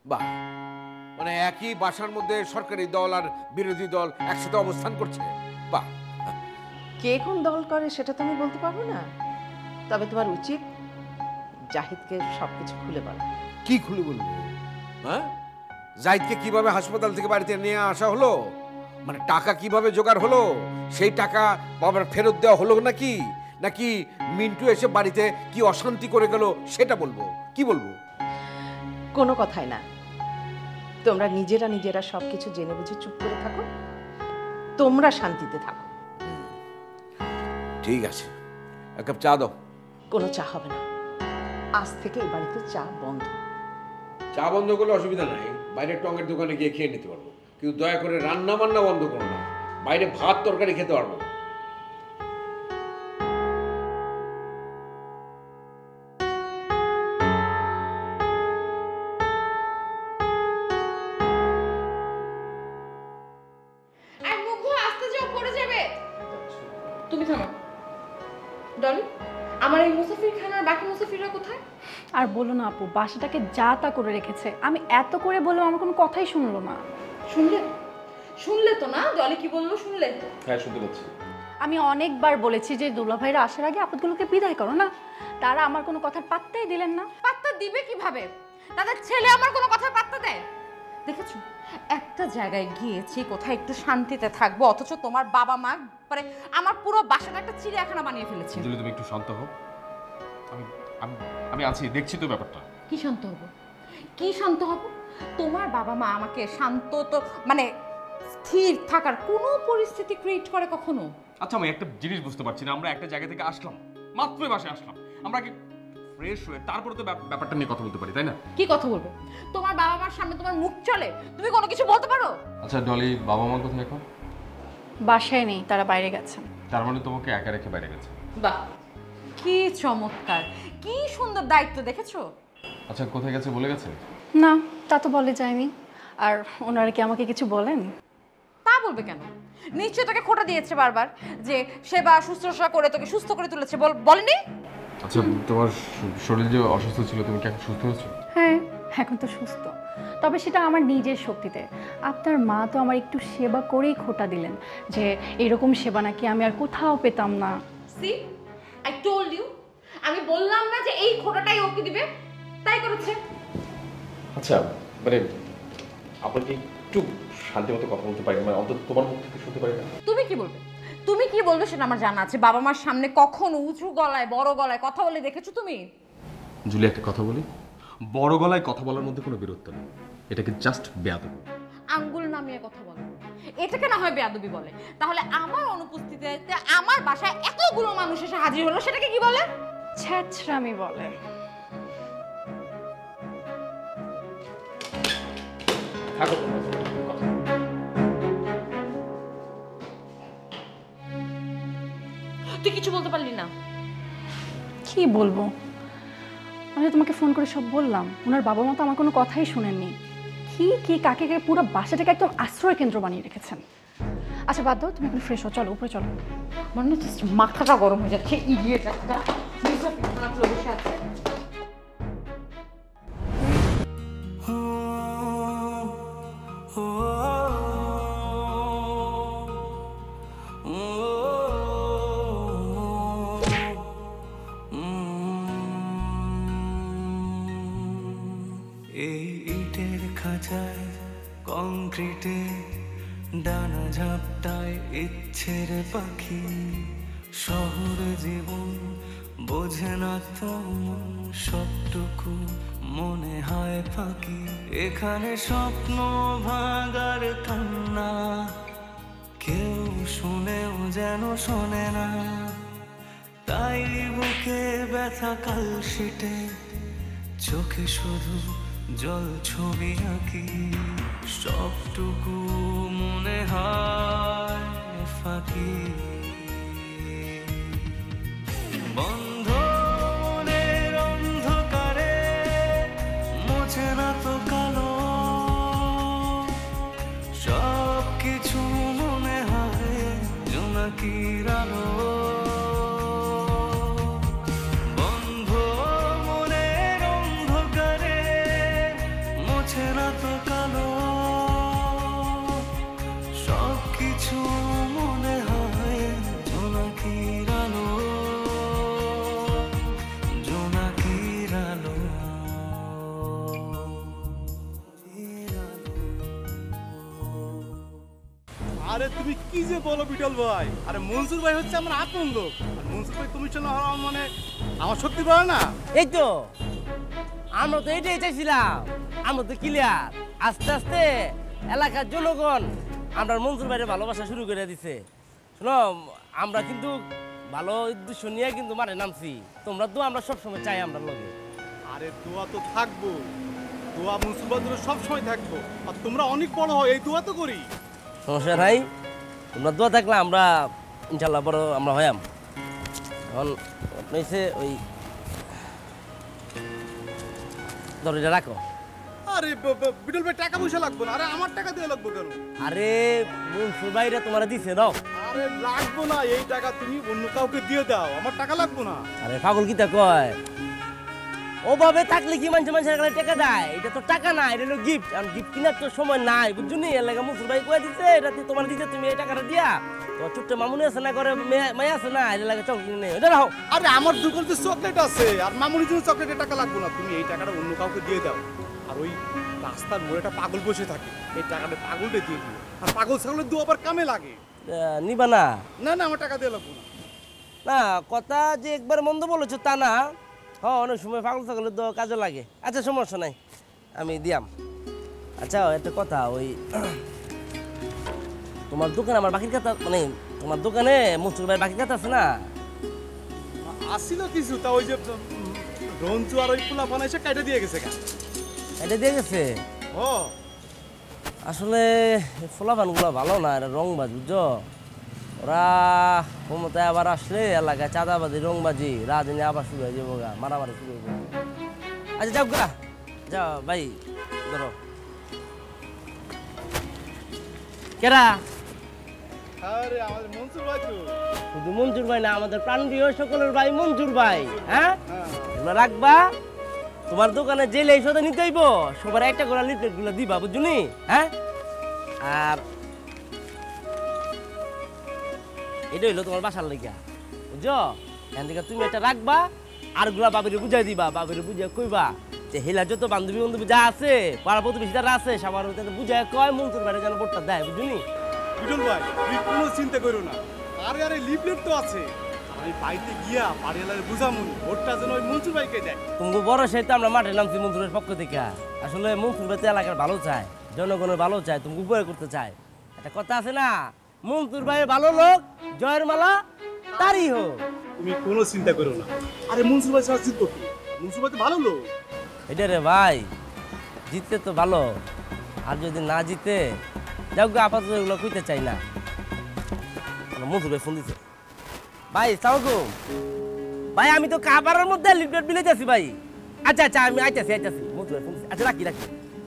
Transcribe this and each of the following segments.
বাহ, মানে একই বাসার মধ্যে সরকারি দল আর বিরোধী দল একসাথে অবস্থান করছে। বাহ। কে কোন দল করে সেটা তো আমি বলতে পারবো না, তবে তোমার উচিত জাহিদকে সবকিছু খুলে বলা। কি খুলে বলবো? হ্যাঁ, জাহিদকে কিভাবে হাসপাতাল থেকে বাড়িতে নিয়ে আসা হলো, মানে টাকা কিভাবে জোগাড় হলো, সেই টাকা বাবার ফেরত দেওয়া হলো নাকি, নাকি মিন্টু এসে বাড়িতে কি অশান্তি করে গেল সেটা বলবো? কি বলবো? কোনো কথাই না, তোমরা নিজেরা নিজেরা সবকিছু জেনে বুঝে চুপ করে থাকো, তোমরা শান্তিতে থাকো। ঠিক আছে, এক কাপ চা দাও। কোনো চা হবে না, আজ থেকে এই বাড়িতে চা বন্ধ। চা বন্ধ করলে অসুবিধা নাই, বাইরে টঙ্গের দোকানে গিয়ে খেয়ে নিতে পারবো, কিন্তু দয়া করে রান্না বান্না বন্ধ করো না, বাইরে ভাত তরকারি খেতে পারবো না। তুমি থামো ডলি, আমার এই মুসাফির খানার বাকি মুসাফিররা কোথায়? আর বলো না আপু, বাসাটাকে যা তা করে রেখেছে, আমি এত করে বললাম আমার কোনো কথাই শুনলো না। শুনলে তো না, ডলি কি বললো শুনলে? হ্যাঁ শুনতে পাচ্ছি। আমি অনেকবার বলেছি যে দুলাভাইরা আসার আগে আপদগুলোকে বিদায় করো না, তারা আমার কোনো কথার পাত্তাই দিলেন না। পাত্তা দিবে কিভাবে? তাদের ছেলে আমার কোনো কথার পাত্তা দেয়? দেখেছো, একটা জায়গায় গিয়েছি কোথায় একটু শান্তিতে থাকবো, অথচ তোমার বাবা মা মানে আমার পুরো বাসাটা একটা চিড়িয়াখানা বানিয়ে ফেলেছে। যদি তুমি একটু শান্ত হও, আমি আমি আমি আছি, দেখছি তো ব্যাপারটা। কি শান্ত হব? কি শান্ত হব? তোমার বাবা মা আমাকে শান্ত তো মানে স্থির থাকার কোনো পরিস্থিতি ক্রিয়েট করে কখনো? আচ্ছা আমি একটা জিনিস বুঝতে পারছি না, আমরা একটা জায়গা থেকে আসলাম, মাত্রই বাসায় আসলাম, আমরা কি ফ্রেশ হয়ে তারপরে তো ব্যাপারটা নিয়ে কথা বলতে পারি, তাই না? কি কথা বলবো? তোমার বাবা মার সামনে তোমার মুখ চলে, তুমি কোনো কিছু বলতে পারো? আচ্ছা ডলি, বাবা মা কোথায় এখন? বাসায় নেই, তারা বাইরে গেছেন। তার মানে তোমাকে একা রেখে বাইরে গেছে? বাহ, কি চমৎকার, কি সুন্দর দায়িত্ব, দেখেছো? আচ্ছা কোথায় গেছে বলে গেছে? না, তা তো বলে যায়নি। আর ওনারা কি আমাকে কিছু বলেন? তা বলবে কেন? নিশ্চয় তোকে খোটা দিয়েছে বারবার যে সেবা শুশ্রূষা করে তোকে সুস্থ করে তুলেছে, বলেনি? আচ্ছা তোমার শরীর যে অসুস্থ ছিল, তুমি কি এখন সুস্থ হয়েছো? হ্যাঁ, এখন তো সুস্থ, তবে সেটা আমার নিজের শক্তিতে। আপনার মা তো আমার একটু সেবা করেই খোটা দিলেন যে এরকম সেবা নাকি আমি আর কোথাও পেতাম না। সি, আই টোল্ড ইউ, আমি বললাম না যে এই খোটাটাই ওকে দিবে? তাই করেছে। আচ্ছা মানে আপনার কি একটু শান্তি মতো কথা বলতে পারি, মানে অন্তত তোমার মুখ থেকে শুনতে পারি না? তুমি কি বলবে? তুমি কি বলবে সেটা আমার জানা আছে। বাবা মার সামনে কখনো উঁচু গলায় বড় গলায় কথা বলে দেখেছো তুমি? জুলি একটা কথা বলি, বড় গলায় কথা বলার মধ্যে কোনো বিরক্ত নেই, এটাকে জাস্ট বেয়াদবি। আঙ্গুল নামিয়ে কথা বলো, এটাকে না হয় বেয়াদবি বলে, তাহলে আমার অনুপস্থিতিতে আমার বাসায় এতগুলো মানুষ এসে হাজির হলো, সেটাকে কি বলে? ছ্যাঁচড়ামি বলে। থাকো। তুই কিছু বলতে পারলি না? কি বলবো, আমি তো তোমাকে ফোন করে সব বললাম, ওনার বাবা মা তো আমার কোনো কথাই শুনেননি। কি কি কাকে কাকে পুরো বাসাটাকে একদম আশ্রয় কেন্দ্র বানিয়ে রেখেছেন। আচ্ছা বাদ দাও, তুমি এখন ফ্রেশ হও, চলো উপরে চলো। মনে হচ্ছে মাথাটা গরম হয়ে যাচ্ছে, ইডিয়েট একটা বসে আছে। এই ইটের খাঁচায় কংক্রিটে ডানা ঝাপটায় ইচ্ছের পাখি, শহর জীবন বোঝে না তেমন, সবটুকু মনে হয় ফাঁকি। এখানে স্বপ্ন ভাঙার কান্না কেউ শুনেও যেন শোনে না, তাই বুকে ব্যথা কালশিটে চোখে শুধু জল ছবি আঁকি, সবটুকু মনে হয় ফাঁকি। বন্ধ মনের অন্ধকারে মোছে না তো কালো, সব কিছু মনে হয় জোনাকির আলো। অচেনা তো কালো, সব কিছু মনে হয় জোনাকির আলো, জোনাকির আলো। আরে তুমি কি যে বলো বিটল ভাই, আরে মনসুর ভাই হচ্ছে আমার আপন লোক। আর মনসুর ভাই কমিশনার হওয়া মানে আমার সত্যি বলে না। এই তো আমরা তো এটাই চাইছিলাম, আমরা তো ক্লিয়ার। আস্তে আস্তে এলাকার জনগণ আমরা মনসুর ভাইয়ের ভালোবাসা শুরু করে দিছে। শোনো, আমরা কিন্তু ভালো উদ্দেশ্য নিয়ে কিন্তু মাঠে নামছি। তোমরা তো আমরা সবসময় চাই আমরা লগে। আরে দোয়া তো থাকবো, দোয়া মনসুর ভাই ধরে সবসময় থাকবো। আর তোমরা অনেক বড় হয় এই দোয়া তো করি। সমস্যা নাই, তোমরা দোয়া থাকলে আমরা ইনশাল্লাহ বড় আমরা হয়াম। এখন আপনি ওই দড়িটা রাখো। আরে বিটল ভাই টাকা পয়সা লাগবে না। আরে আমার টাকা দিয়ে লাগবে কেন? আরে মনসুর ভাইরা তোমার দিছে দাও। আরে লাগবো না, এই টাকা তুমি অন্য কাউকে দিয়ে দাও, আমার টাকা লাগবো না। আরে পাগল কিতা কয়, ওভাবে থাকলে কি মানুষের কাছে টাকা দেয়? এটা তো টাকা না, এটা হলো গিফট। আর গিফট কেনার তো সময় নাই, বুঝছো নি? এর লাগে মনসুর ভাই কয়ে দিচ্ছে এটাতে তোমার দিতে, তুমি এই টাকাটা দিয়া তোমার ছোট্ট মামুনি আছে না, করে মেয়ে আছে না, এর লাগে চকলেট কিনে এটা রাখো। আরে আমার দোকানে চকলেট আছে, আর মামুনির জন্য চকলেটের টাকা লাগবে না। তুমি এই টাকাটা অন্য কাউকে দিয়ে দাও। আর ওই রাস্তার মোড়ে একটা পাগল বসে থাকে, এই টাকাটা পাগলটা দিয়ে দিও। আর পাগল ছাগলের দু আবার কামে লাগে। নিবা না? না না, আমার টাকা দিয়ে লাগবে না। না, কথা যে একবার মন্দ বলেছো তা না। হ্যাঁ, অনেক সময় পাগল ছাগলের তো কাজে লাগে। আচ্ছা, সমস্যা নাই, আমি দিয়াম। আচ্ছা, একটা কথা, ওই তোমার দোকানে আমার বাকির কথা, মানে তোমার দোকানে মনসুর ভাই বাকির কথা আছে না? আসছিল কিছু, তা ওই যে রঞ্জু আর ওই পোলা বানাইছে কাইটা দিয়ে গেছে। এটা দিয়ে গেছে? ও আসলে ফোলাফানগুলো ভালো না, এটা রংবাজ, বুঝছো? ওরা ক্ষমতায় আবার আসলে এলাকায় চাঁদাবাজি, রংবাজি, রাজনীতি আবার শুরু হয়ে যাবো, মারামারি শুরু হয়ে যাবো। আচ্ছা, যাও গা, যাও ভাই, ধরো। কেরা? আরে আমাদের মনসুর ভাই তো। শুধু মঞ্জুর ভাই না, আমাদের প্রাণপ্রিয় সকলের ভাই মঞ্জুর ভাই। হ্যাঁ, এগুলো রাখবা। তোমার দোকানে যে লেইসতে নিতে হইব, সবার একটা করে লিফলেট গুলো দিবা, বুঝলি? হ্যাঁ, আর এটা হইলো তোমার বাসার লেগা, বুঝছো? এখান থেকে তুমি এটা রাখবা, আর গুলা বাবিরে বুঝাই দিবা। বাবিরে বুঝাই কইবা যে হেলা যত বান্ধবী বান্ধবী যা আছে, পাড়া প্রতিবেশী যারা আছে, সবার বুঝাই কয় মঞ্জুর ভাইয়ের যেন ভোটটা দেয়, বুঝলি? বিটল ভাই, তুমি কোনো চিন্তা করো না। আরে আরে লিফলেট তো আছে, আমি বাড়িতে গিয়া বাড়িওয়ালারে বুঝামুনি ভোটটা যেন ওই মনসুর ভাইকে দেয়। তুমি বড় সেটা আমরা মাঠে নামছি মনসুরের পক্ষ থেকে। আসলে মনসুর ভাই তো এলাকার ভালো চায়, জনগণের ভালো চায়, তুমি উপরে করতে চায়। একটা কথা আছে না, মনসুর ভাইয়ের ভালো লোক জয়ের মালা তারই হোক। তুমি কোনো চিন্তা করো না। আরে মনসুর ভাই সারা জিতবো কি? মনসুর ভাই তো ভালো লোক। এটা রে ভাই, জিততে তো ভালো, আর যদি না জিতে যাও গো, আপাতত এগুলো কইতে চাই না। মনসুর ভাই ফোন দিছে। ভাই সাউগো ভাই, আমি তো খাবারের মধ্যে লিফলেট বিলাইতেছি ভাই। আচ্ছা আচ্ছা, আমি আইতাছি। মনসুর ভাই ফোন দিছে। আচ্ছা, রাখি।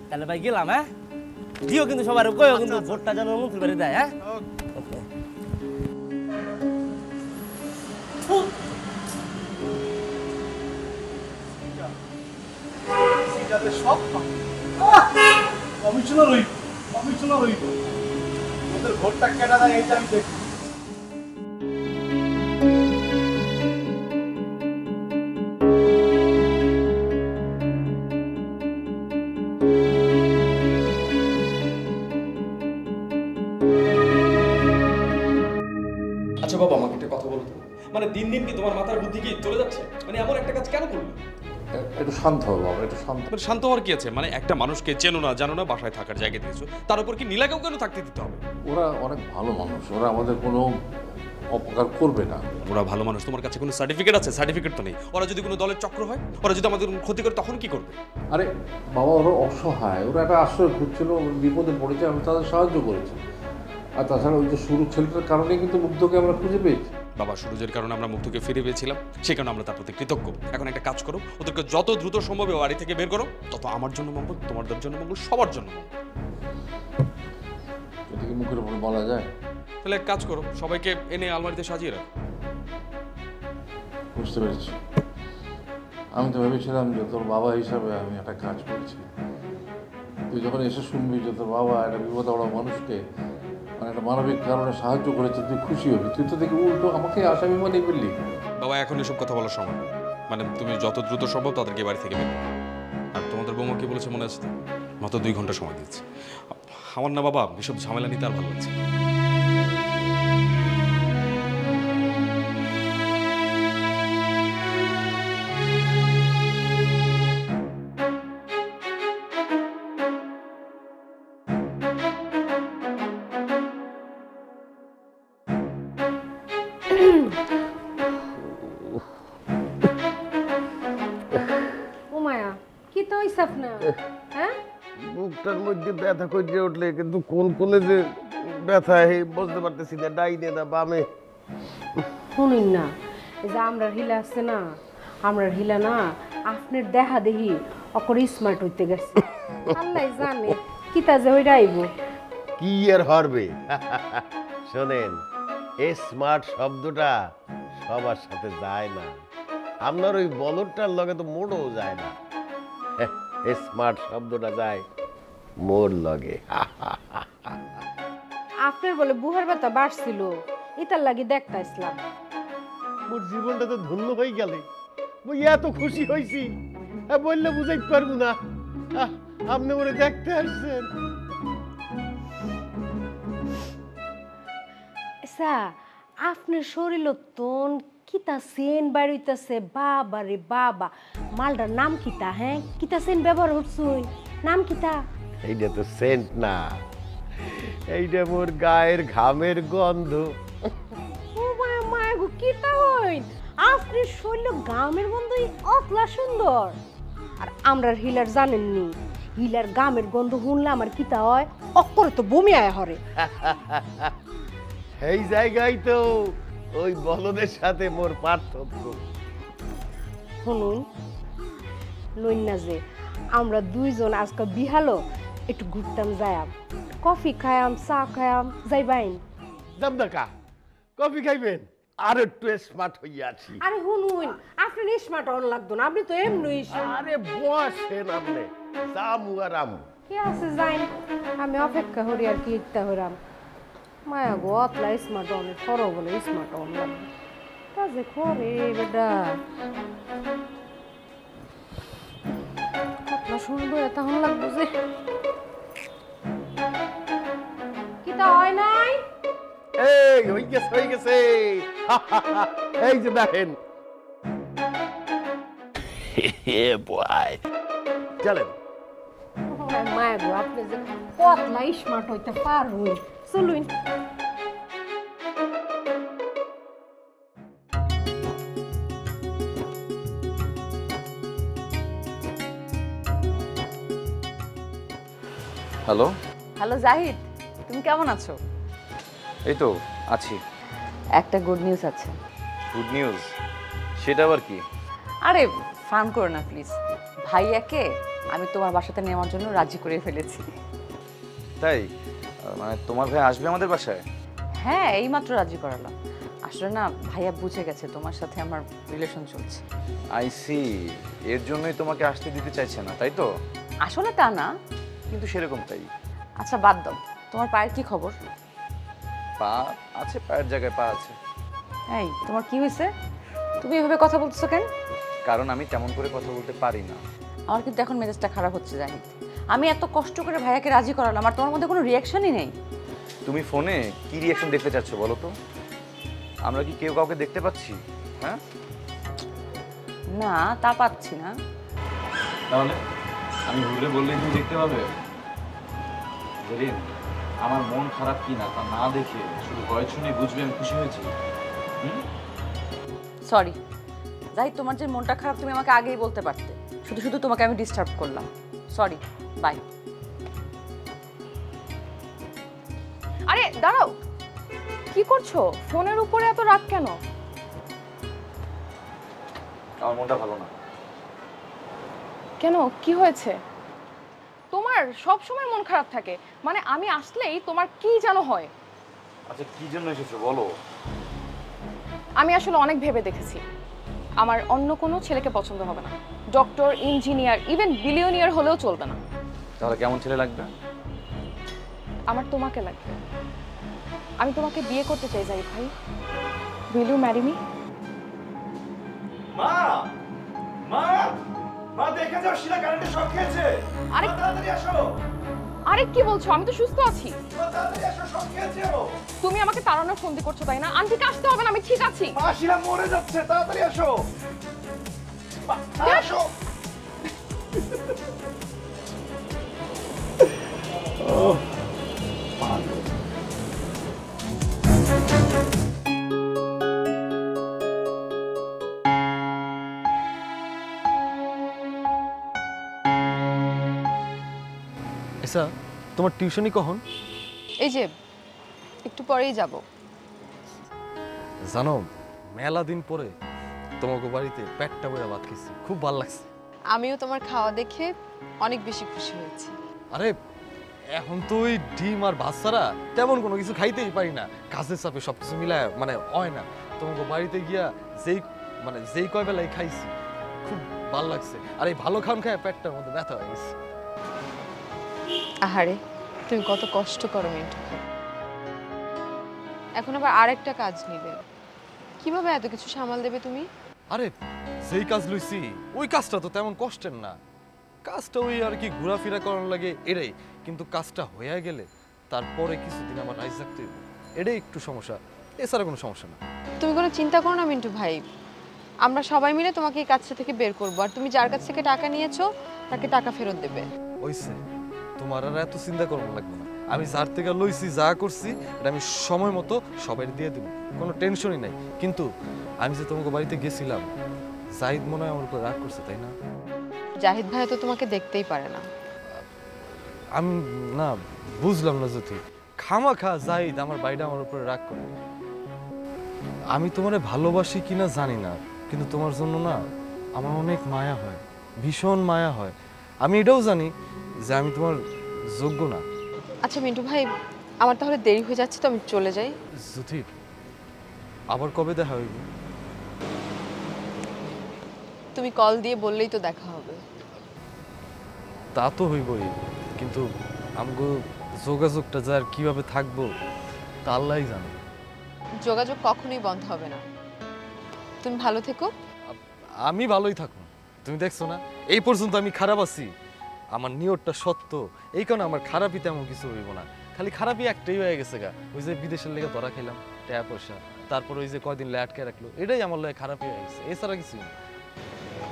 তাহলে ভাই গেলাম। হ্যাঁ, দিও কিন্তু সবার কইও কিন্তু ভোটটা যেন মনসুর ভাই দেয়। হ্যাঁ, ওকে। সব কমিশনার হইব, ওদের ভোটটা কেনা দেয় এইটা আমি দেখি। আচ্ছা বাবা, আমাকে একটা কথা বলো তো, মানে দিন দিন কি তোমার মাথার বুদ্ধি কি চলে যাচ্ছে? মানে এমন একটা কাজ কেন করলে? একটু শান্ত হও বাবা, একটু শান্ত। মানে শান্ত হওয়ার কি আছে? মানে একটা মানুষকে চেনো না জানো না, বাসায় থাকার জায়গা দিয়েছো, তার উপর কি নীলাকেও কেন থাকতে দিতে হবে? ওরা অনেক ভালো মানুষ, ওরা আমাদের কোনো অপকার করবে না। ওরা ভালো মানুষ, তোমার কাছে কোনো সার্টিফিকেট আছে? সার্টিফিকেট তো নেই। ওরা যদি কোনো দলের চক্র হয়, ওরা যদি আমাদের কোনো ক্ষতি করে, তখন কি করবে? আরে বাবা, ওরা অসহায়, ওরা একটা আশ্রয় খুঁজছিল, বিপদে পড়েছে, আমি তাদের সাহায্য করেছি। আর তাছাড়া ওই যে শুরু ছেলেটার কারণে কিন্তু মুগ্ধকে আমরা খুঁজে পেয়েছি। বাবা, সুরজের কারণে আমরা মুগ্ধকে ফিরে পেয়েছিলাম, সেই কারণে আমরা তার প্রতি কৃতজ্ঞ। এখন একটা কাজ করো, ওদেরকে যত দ্রুত সম্ভব বাড়ি থেকে বের করো, তত আমার জন্য মঙ্গল, তোমাদের জন্য মঙ্গল, সবার জন্য মঙ্গল। এদিকে মুখের উপর বলা যায়? তাহলে এক কাজ করো, সবাইকে এনে আলমারিতে সাজিয়ে রাখো। বুঝতে পেরেছি। আমি তো ভেবেছিলাম যে তোর বাবা হিসাবে আমি একটা কাজ করেছি, তুই যখন এসে শুনবি যে তোর বাবা একটা বিপদ বড় মানুষকে মানে একটা মানবিক কারণে সাহায্য করেছে, তুই খুশি হবি। তুই তো দেখি উল্টো আমাকে আসামি মানে বললি। বাবা এখন এসব কথা বলার সময় না। মানে তুমি যত দ্রুত সম্ভব তাদেরকে বাড়ি থেকে বের করো। আর তোমাদের বৌমা কি বলেছে মনে আছে তো? মাত্র 2 ঘন্টা সময় দিচ্ছে। আমার না বাবা এসব ঝামেলা নিতে আর ভালো লাগছে না। হ্যাঁ বুকটার মধ্যে ব্যথা করে উঠলে কিন্তু কোন কোনে যে ব্যথা বুঝতে পারতেছি না, ডাইনে না বামে। শুনুন না, এই যে আমরা হিলা আছে না, আমরা হিলা না আপনার দেখা দেখি অকর স্মার্ট হইতে গেছে। আল্লাহ জানে কিতা যে হইরা আইব। কি আর হরবে শোনেন, এই স্মার্ট শব্দটা সবার সাথে যায় না। আপনার ওই বলরটার লগে তো মোড়ও যায় না। স্মার্ট শব্দটা যায় মোর লগে। আপনার বলে বুহার ব্যথা বাড়ছিল, এটার লাগি দেখতে আসলাম। মোর জীবনটা তো ধন্য হয়ে গেলে, মুই এত খুশি হয়েছি বললে বুঝাইতে পারবো না। আপনি ওরে দেখতে আসছেন। আপনার শরীর তোন কিতা সেন বাড়িতেছে, বাবা রে বাবা। মালটার নাম কিতা? হ্যাঁ কিতা সেন ব্যবহার হচ্ছুই? নাম কিতা? এইটা তো সেন্ট না, এইটা মোর গায়ের ঘামের গন্ধ। ও মায়া মায়া গো, কিতা হইন আপনার শরীর গামের গন্ধই অতলা সুন্দর। আর আমরার হিলার জানেননি, হিলার গামের গন্ধ শুনলে আমার কিতা হয়, অক্করে তো বমি আয় হরে। এই জায়গায় তো ওই বলদের সাথে মোর পার্থক্য। শুনুন লইন না যে আমরা দুইজন আজকে বিহালো একটু ঘুরতাম, যায়াম কফি খায়াম, চা খায়াম, যাইবাইন? যাম দেখা কফি খাইবেন? আর একটু স্মার্ট হইয়া আছি। আরে শুনুন, আপনি স্মার্ট অন লাগতো না, আপনি তো এমনি। আরে বসেন আপনি, যামু আর আমু। কি আছে যাইন, আমি অপেক্ষা করি আর কি ইত্যা হইরাম। মায়া গো অতলা স্মার্ট অনের ফরো বলে স্মার্ট অন লাগবে তা যে করে বেটা। আপনার শুনবো তখন লাগবো যে কিতা হয় নাই। এই হই গেছে হই গেছে, এই যে দেখেন। বয় চলেন। মায়া গো আপনি যে কতলা স্মার্ট হইতে পারবেন, চলুন। হ্যালো। হ্যালো জাহিদ, তুমি কেমন আছো? এই তো আছি। একটা গুড নিউজ আছে। Good news? সেটা আবার কি? আরে ফান করো না প্লিজ। ভাইয়াকে আমি তোমার বাসাতে নেওয়ার জন্য রাজি করে ফেলেছি। তাই? মানে তোমার ভাই আসবে আমাদের বাসায়? হ্যাঁ, এইমাত্র রাজি করালাম। আসলে না ভাইয়া বুঝে গেছে তোমার সাথে আমার রিলেশন চলছে। আই সি, এর জন্যই তোমাকে আসতে দিতে চাইছে না, তাই তো? আসলে তা না, কিন্তু সেরকম তাই। আচ্ছা বাদ দাও, তোমার পায়ের কি খবর? পা আছে, পায়ের জায়গায় পা আছে। এই তোমার কি হয়েছে? তুমি এভাবে কথা বলছো কেন? কারণ আমি তেমন করে কথা বলতে পারি না। আমার কিন্তু এখন মেজাজটা খারাপ হচ্ছে জাহিদ। আমি এত কষ্ট করে ভাইয়াকে রাজি করালাম আর তোমার মধ্যে কোনো রিয়াকশনই নেই। তুমি ফোনে কি রিয়াকশন দেখতে চাচ্ছ বলো তো? আমরা কি কেউ কাউকে দেখতে পাচ্ছি? হ্যাঁ না, তা পাচ্ছি না। তাহলে আমি ভুলে বললেই তুমি দেখতে পাবে? আমার মন খারাপ কি না তা না দেখে শুধু ভয় শুনে বুঝবে আমি খুশি হয়েছি। সরি জাহিদ, তোমার যে মনটা খারাপ তুমি আমাকে আগেই বলতে পারতে। শুধু শুধু তোমাকে আমি ডিস্টার্ব করলাম। Sorry, bye. আরে দাঁড়াও, কি করছো? ফোনের উপরে এত রাগ কেন? আমার মনটা ভালো না। কেন, কি হয়েছে? তোমার সব সময় মন খারাপ থাকে, মানে আমি আসলেই তোমার কি যেন হয়। আচ্ছা কি জন্য এসেছো বলো? আমি আসলে অনেক ভেবে দেখেছি, আমার অন্য কোনো ছেলেকে পছন্দ হবে না। ডক্টর, ইঞ্জিনিয়ার, ইভেন বিলিয়নিয়ার হলেও চলবে না। তাহলে কেমন ছেলে লাগবে? আমার তোমাকে লাগবে। আমি তোমাকে বিয়ে করতে চাই জাহিদ ভাই। Will you marry me? মা মা মা দেখে যাও, শিলা কারেন্টে শক খেয়েছে। আরে তাড়াতাড়ি আসো। আরে কি বলছো? আমি তো সুস্থ আছি। তাড়াতাড়ি আসো, শক খেয়েছে ও। তুমি আমাকে তাড়ানোর ফোন দিয়ে করছো তাই না? আন্টিকে আসতে হবে না, আমি ঠিক আছি। মা শিলা মরে যাচ্ছে, তাড়াতাড়ি আসো। মা, আসো। আচ্ছা, তোমার টিউশনি কখন? এই যে একটু পরেই যাব। জানো, মেলা দিন পরে তোমাকে বাড়িতে পেটটা বইরা ভাত খেয়েছি, খুব ভালো লাগছে। আমিও তোমার খাওয়া দেখে অনেক বেশি খুশি হয়েছি। আরে এখন তো ওই ডিম আর ভাত ছাড়া তেমন কোনো কিছু খাইতেই পারি না, কাজের চাপে সবকিছু মিলায় মানে হয় না। তোমাকে বাড়িতে গিয়া যেই কয় বেলায় খাইছি খুব ভালো লাগছে। আর এই ভালো খান খায় পেটটার মধ্যে ব্যথা হয়ে গেছে। আহারে, তুমি কত কষ্ট করো মিন্টু ভাই। এখন আবার আরেকটা কাজ নিবে, কিভাবে এত কিছু সামাল দেবে তুমি? আরে যেই কাজ লইছি ওই কাজটা তো তেমন কষ্টের না, কাজটা ওই আর কি ঘোরাফেরা করার লাগে এটাই। কিন্তু কাজটা হয়ে গেলে তারপরে কিছুদিন আমার রাইজ থাকতে হইব, এটাই একটু সমস্যা, এছাড়া কোনো সমস্যা না। তুমি কোনো চিন্তা করো না মিন্টু ভাই, আমরা সবাই মিলে তোমাকে এই কাজটা থেকে বের করবো। আর তুমি যার কাছ থেকে টাকা নিয়েছো তাকে টাকা ফেরত দেবে। ওইসে, তোমার আর এত চিন্তা করবো লাগবে না। আমি যার থেকে লইছি যা করছি এটা আমি সময় মতো সবাই দিয়ে দেবো, কোনো টেনশনই নাই। কিন্তু আমি যে তোমাকে বাড়িতে গেছিলাম, জাহিদ মনে হয় আমার উপর রাগ করছে, তাই না? জাহিদ ভাই তো তোমাকে দেখতেই পারে না। আমি না বুঝলাম না যদি খামাখা জাহিদ আমার বাইরে আমার উপরে রাগ করে। আমি তোমারে ভালোবাসি কিনা জানি না, কিন্তু তোমার জন্য না আমার অনেক মায়া হয়, ভীষণ মায়া হয়। আমি এটাও জানি যে আমি তোমার যোগ্য না। আচ্ছা মিন্টু ভাই, আমার তাহলে দেরি হয়ে যাচ্ছে, তো আমি চলে যাই। জ্যোতি, আবার কবে দেখা হইব? তুমি কল দিয়ে বললেই তো দেখা হবে। তা তো হইবই, কিন্তু আমগো যোগাযোগটা যে আর কিভাবে থাকবো তা আল্লাহই জানে। যোগাযোগ কখনোই বন্ধ হবে না। তুমি ভালো থেকো। আমি ভালোই থাকুন, তুমি দেখছো না এই পর্যন্ত আমি খারাপ আছি, আমার নিয়তটা সত্য, এই কারণে আমার খারাপই তেমন কিছু হইব না। খালি খারাপই একটাই হয়ে গেছে গা, ওই যে বিদেশের লেগে ধরা খেলাম, টাকা পয়সা, তারপর ওই যে কয়দিন আটকে রাখলো, এটাই আমার লাগে খারাপই হয়ে গেছে, এছাড়া কিছুই না।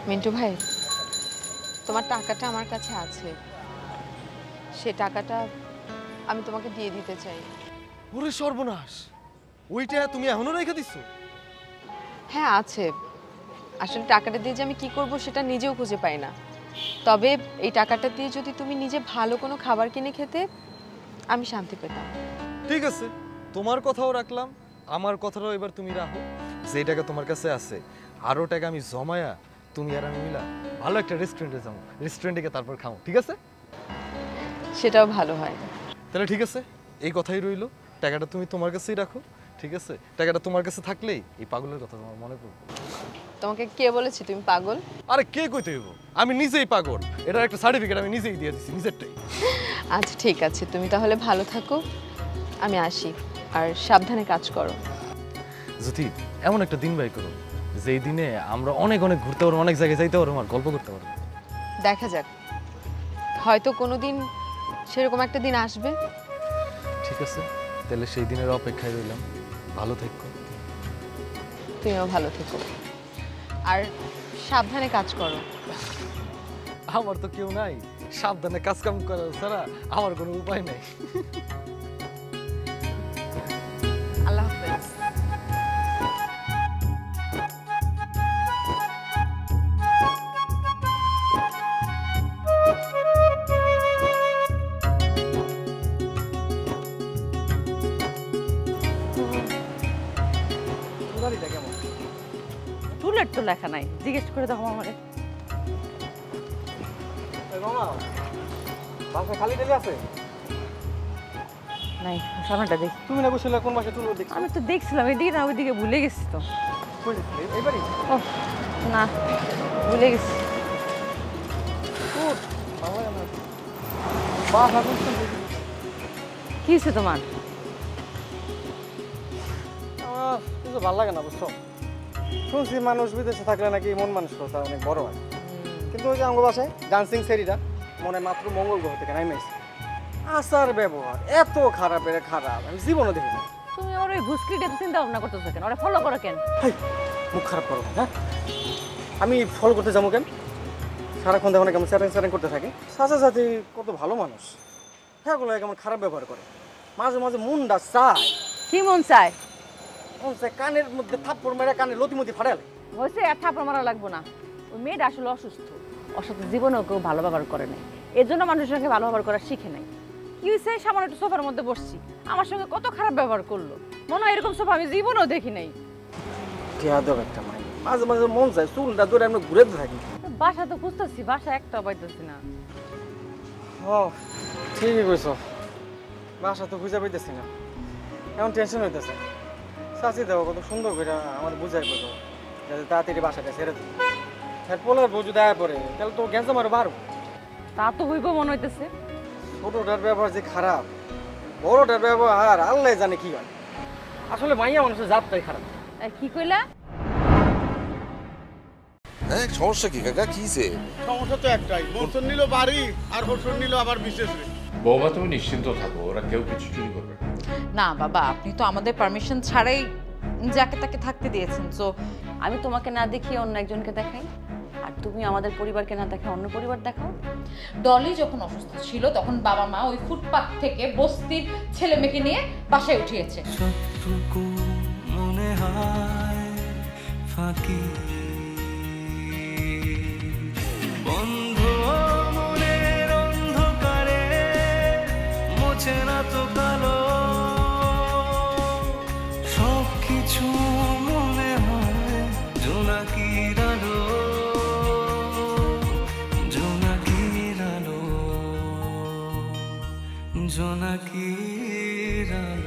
মিন্টু ভাই, তোমার টাকাটা আমার কাছে আছে, সে টাকাটা আমি তোমাকে দিয়ে দিতে চাই। ওরে সর্বনাশ, ওইটা তুমি এখনো রেখে দিছো? হ্যাঁ আছে, আসলে টাকাটা দিয়ে যে আমি কি করব সেটা নিজেও খুঁজে পাই না। তবে এই টাকাটা দিয়ে যদি তুমি নিজে ভালো কোনো খাবার কিনে খেতে, আমি শান্তি পেতাম। ঠিক আছে, তোমার কথাও রাখলাম, আমার কথাটাও এবার তুমি রাখো। যে টাকা তোমার কাছে আছে আরো টাকা আমি জমায়া তুমি আর আমি মিলা ভালো একটা রেস্টুরেন্টে যাবো, রেস্টুরেন্টে গিয়ে তারপর খাও, ঠিক আছে? সেটাও ভালো হয়। তাহলে ঠিক আছে, এই কথাই রইলো, টাকাটা তুমি তোমার কাছেই রাখো, ঠিক আছে? টাকাটা তোমার কাছে থাকলেই এই পাগলের কথা তোমার মনে পড়বে। তোমাকে কে বলেছে তুমি পাগল? আরে কে কইতে হইব, আমি নিজেই পাগল, এটার একটা সার্টিফিকেট আমি নিজেই দিয়ে দিছি, নিজেরটাই। আচ্ছা ঠিক আছে, তুমি তাহলে ভালো থাকো, আমি আসি, আর সাবধানে কাজ করো। যদি এমন একটা দিন বাই করো যেই দিনে আমরা অনেক অনেক ঘুরতে পারবো, অনেক জায়গায় যাইতে পারবো আর গল্প করতে পারবো। দেখা যাক, হয়তো কোনোদিন সেরকম একটা দিন আসবে। ঠিক আছে, তাহলে সেই দিনের অপেক্ষায় রইলাম। ভালো থেকো। তুমিও ভালো থেকো, আর সাবধানে কাজ করো। আমার তো কেউ নাই, সাবধানে কাজ কাম করার ছাড়া আমার কোনো উপায় নাই। আল্লাহ হাফেজ। টুলেট তো লেখা নাই, জিজ্ঞেস করে দেখো আমারে। বাসা খালি খালি আছে? নাই, সামনেটা দেখ। তুমি না বসলে কোন বাসা টুল দেখছো? আমি তো দেখছিলাম এদিকে না ওইদিকে, ভুলে গেছি তো। এইবারই? ও না, ভুলে গেছি। বাবা কি হয়েছে তোমার? আমার কিন্তু ভালো লাগে না, বুঝছো? শুনছি মানুষ বিদেশে থাকলে নাকি মন মানসিকতা অনেক বড় হয়, কিন্তু ওই যে আমার বাসায় ডান্সিং সেরিটা মনে মাত্র মঙ্গল গ্রহ থেকে নাইমেছে। আচার ব্যবহার এত খারাপের খারাপ আমি জীবনে দেখি না। তুমি ওর ওই ভুসকিটা চিন্তা ভাবনা করতেছো কেন? ওরা ফলো করো কেন? মুখ খারাপ করো হ্যাঁ? আমি ফলো করতে যাবো কেন? সারাক্ষণ দেখো না কেমন স্যারেং স্যারেং করতে থাকে। সাথে সাথে কত ভালো মানুষ, হ্যাঁ গুলো কেমন খারাপ ব্যবহার করে। মাঝে মাঝে মনটা চায়। কি মন চায়? মন চায় কানের মধ্যে থাপ্পড় মেরে কানে লতিমতি ফাটালে। হয়েছে, আর থাপড় মারা লাগবো না। ওই মেয়েটা আসলে অসুস্থ, ওর সাথে জীবনেও কেউ ভালো ব্যবহার করে নাই, এর জন্য মানুষের সঙ্গে ভালো ব্যবহার করা শিখে নাই। কি হয়েছে, সামান্য একটু সোফার মধ্যে বসছি, আমার সঙ্গে কত খারাপ ব্যবহার করলো। মনে হয় এরকম সোফা আমি জীবনেও দেখি নাই। একটা মাই মাঝে মাঝে মন চায় চুলটা ধরে আমরা ঘুরে থাকি। বাসা তো খুঁজতেছি, বাসা একটাও পাইতেছি না। ও ঠিকই কইছো, বাসা তো খুঁজে পাইতেছি না, এমন টেনশন হইতেছে। চাচি দেবো কত সুন্দর করে আমার বুঝাই করবো যাতে তাড়াতাড়ি বাসাটা ছেড়ে দিই। এর পোলার বউ যদি আয়া পড়ে তাহলে তো গ্যাস আমার বাড়বো। তা তো হইব মনে হইতেছে। ছোটটার ব্যবহার যে খারাপ, বড়টার ব্যবহার আল্লাহ জানে কি হয়। আসলে মাইয়া মানুষের জাতটাই খারাপ। কি কইলা? হ্যাঁ সমস্যা কি কাকা? কি সমস্যা তো একটাই, বর্ষণ নিল বাড়ি আর বর্ষণ নিল আবার বিশেষ। বৌমা তুমি নিশ্চিন্ত থাকো, ওরা কেউ কিছু চুরি করবে না বাবা, আপনি তো আমাদের পারমিশন ছাড়াই যাকে তাকে থাকতে দিয়েছেন। তো আমি তোমাকে না দেখিয়ে অন্য একজনকে দেখাই, আর তুমি আমাদের পরিবারকে না দেখে অন্য পরিবার দেখাও। ডলি যখন অসুস্থ ছিল তখন বাবা মা ওই ফুটপাথ থেকে বস্তির ছেলে মেয়েকে নিয়ে বাসায় উঠিয়েছে। সবটুকু মনে হয় ফাঁকি, বন্ধ মনের অন্ধকারে মোছে না তো কালো। সব কিছু মনে হয় জোনাকির আলো, জোনাকির আলো, জোনাকির আলো।